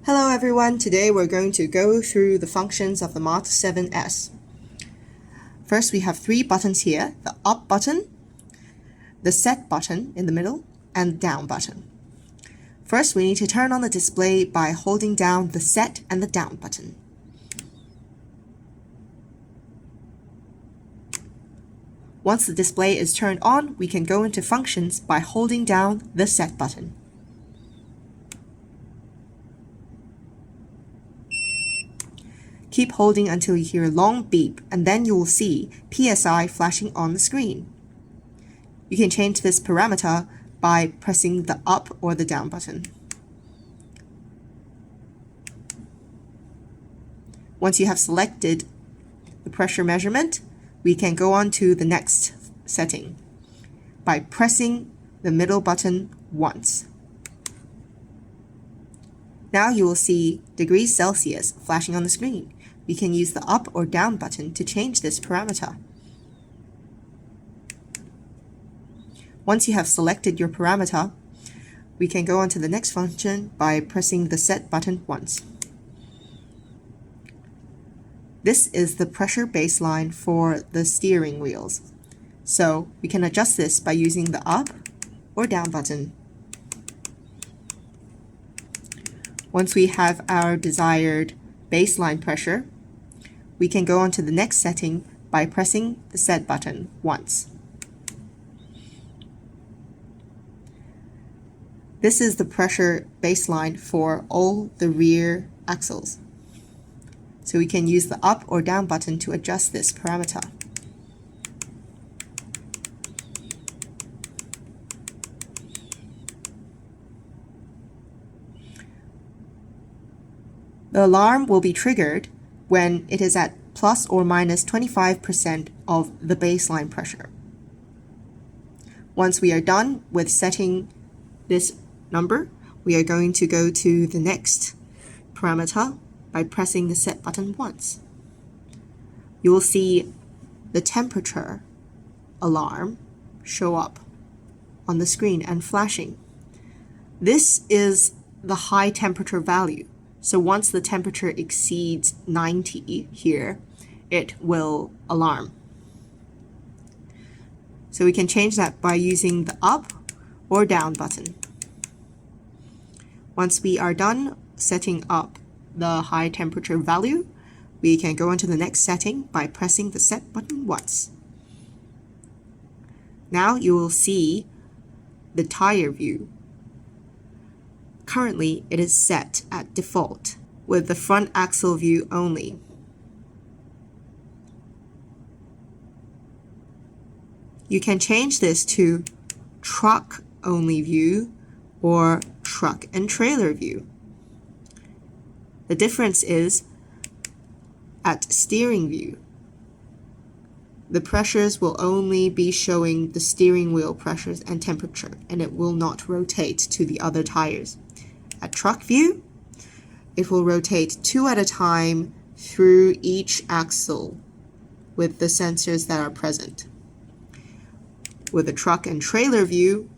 Hello everyone, today we're going to go through the functions of the Mata7S. First we have three buttons here, the up button, the set button in the middle, and down button. First we need to turn on the display by holding down the set and the down button. Once the display is turned on, we can go into functions by holding down the set button. Keep holding until you hear a long beep, and then you will see PSI flashing on the screen. You can change this parameter by pressing the up or the down button. Once you have selected the pressure measurement, we can go on to the next setting by pressing the middle button once. Now you will see degrees Celsius flashing on the screen. We can use the up or down button to change this parameter. Once you have selected your parameter, we can go on to the next function by pressing the set button once. This is the pressure baseline for the steering wheels. So we can adjust this by using the up or down button. Once we have our desired baseline pressure, we can go on to the next setting by pressing the set button once. This is the pressure baseline for all the rear axles. So we can use the up or down button to adjust this parameter. The alarm will be triggered when it is at plus or minus 25% of the baseline pressure. Once we are done with setting this number, we are going to go to the next parameter by pressing the set button once. You will see the temperature alarm show up on the screen and flashing. This is the high temperature value. So once the temperature exceeds 90 here, it will alarm. So we can change that by using the up or down button. Once we are done setting up the high temperature value, we can go into the next setting by pressing the set button once. Now you will see the tire view. Currently, it is set at default with the front axle view only. You can change this to truck only view or truck and trailer view. The difference is at steering view, the pressures will only be showing the steering wheel pressures and temperature, and it will not rotate to the other tires. At truck view, it will rotate two at a time through each axle with the sensors that are present. With the truck and trailer view,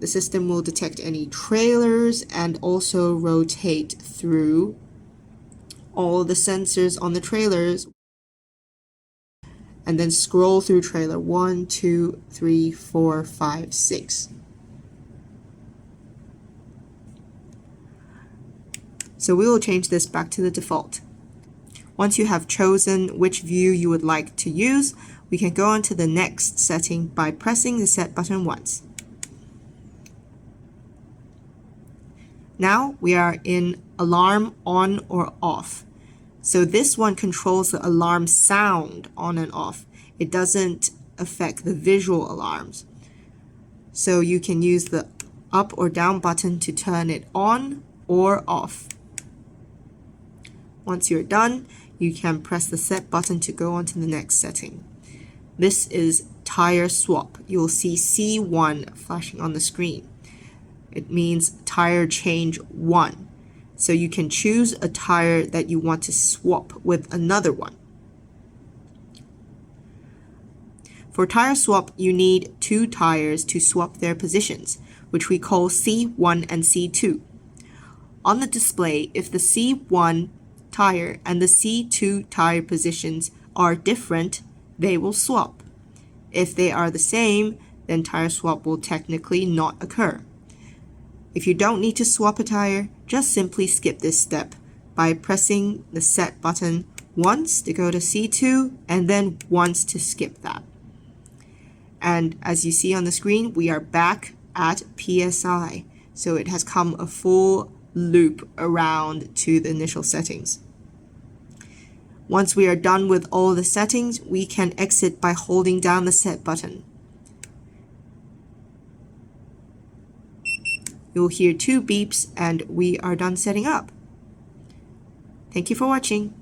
the system will detect any trailers and also rotate through all the sensors on the trailers and then scroll through trailer 1, 2, 3, 4, 5, 6. So we will change this back to the default. Once you have chosen which view you would like to use, we can go on to the next setting by pressing the set button once. Now we are in alarm on or off. So this one controls the alarm sound on and off. It doesn't affect the visual alarms. So you can use the up or down button to turn it on or off. Once you're done, you can press the set button to go on to the next setting. This is tire swap. You'll see C1 flashing on the screen. It means tire change 1. So you can choose a tire that you want to swap with another one. For tire swap, you need two tires to swap their positions, which we call C1 and C2. On the display, if the C1 tire and the C2 tire positions are different, they will swap. If they are the same, then tire swap will technically not occur. If you don't need to swap a tire, just simply skip this step by pressing the set button once to go to C2 and then once to skip that. And as you see on the screen, we are back at PSI. So it has come a full loop around to the initial settings. Once we are done with all the settings, we can exit by holding down the set button. You'll hear 2 beeps and we are done setting up. Thank you for watching.